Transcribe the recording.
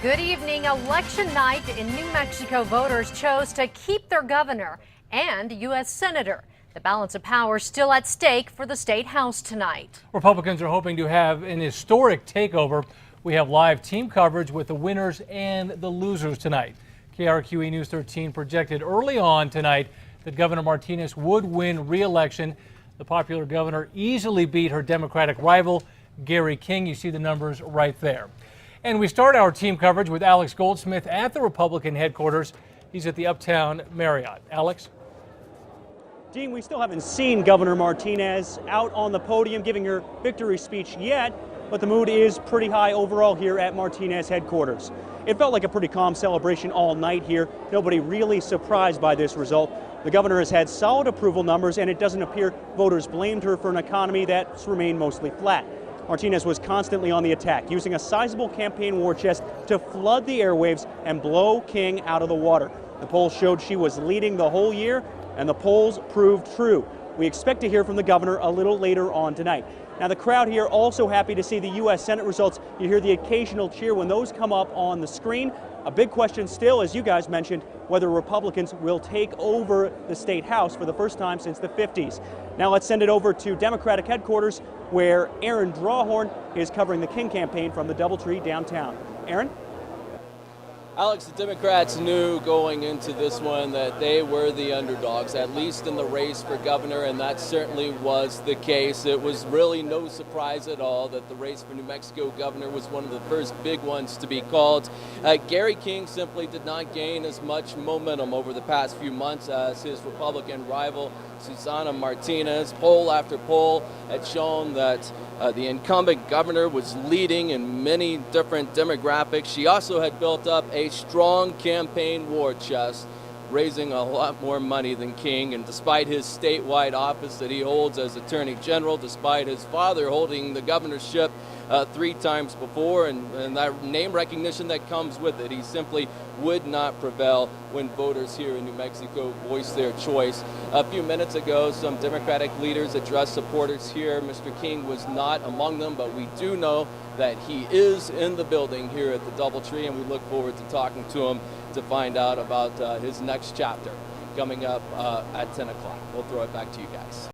Good evening. Election night in New Mexico, voters chose to keep their governor and U.S. Senator. The balance of power still at stake for the state house tonight. Republicans are hoping to have an historic takeover. We have live team coverage with the winners and the losers tonight. KRQE News 13 projected early on tonight that Governor Martinez would win re-election. The popular governor easily beat her Democratic rival, Gary King. You see the numbers right there. And we start our team coverage with Alex Goldsmith at the Republican headquarters. He's at the Uptown Marriott. Alex? Dean, we still haven't seen Governor Martinez out on the podium giving her victory speech yet, but the mood is pretty high overall here at Martinez headquarters. It felt like a pretty calm celebration all night here. Nobody really surprised by this result. The governor has had solid approval numbers, and it doesn't appear voters blamed her for an economy that's remained mostly flat. Martinez was constantly on the attack, using a sizable campaign war chest to flood the airwaves and blow King out of the water. The polls showed she was leading the whole year, and the polls proved true. We expect to hear from the governor a little later on tonight. Now, the crowd here also happy to see the U.S. Senate results. You hear the occasional cheer when those come up on the screen. A big question still, as you guys mentioned, whether Republicans will take over the state house for the first time since the 50s. Now let's send it over to Democratic headquarters, where Aaron Drawhorn is covering the King campaign from the DoubleTree downtown. Aaron? Alex, the Democrats knew going into this one that they were the underdogs, at least in the race for governor, and that certainly was the case. It was really no surprise at all that the race for New Mexico governor was one of the first big ones to be called. Gary King simply did not gain as much momentum over the past few months as his Republican rival, Susana Martinez. Poll after poll had shown that the incumbent governor was leading in many different demographics. She also had built up a strong campaign war chest, raising a lot more money than King. And despite his statewide office that he holds as Attorney General, despite his father holding the governorship 3 times before, and that name recognition that comes with it, he simply would not prevail when voters here in New Mexico voiced their choice. A few minutes ago, some Democratic leaders addressed supporters here. Mr. King was not among them, but we do know that he is in the building here at the DoubleTree, and we look forward to talking to him to find out about his next chapter coming up at 10 o'clock. We'll throw it back to you guys.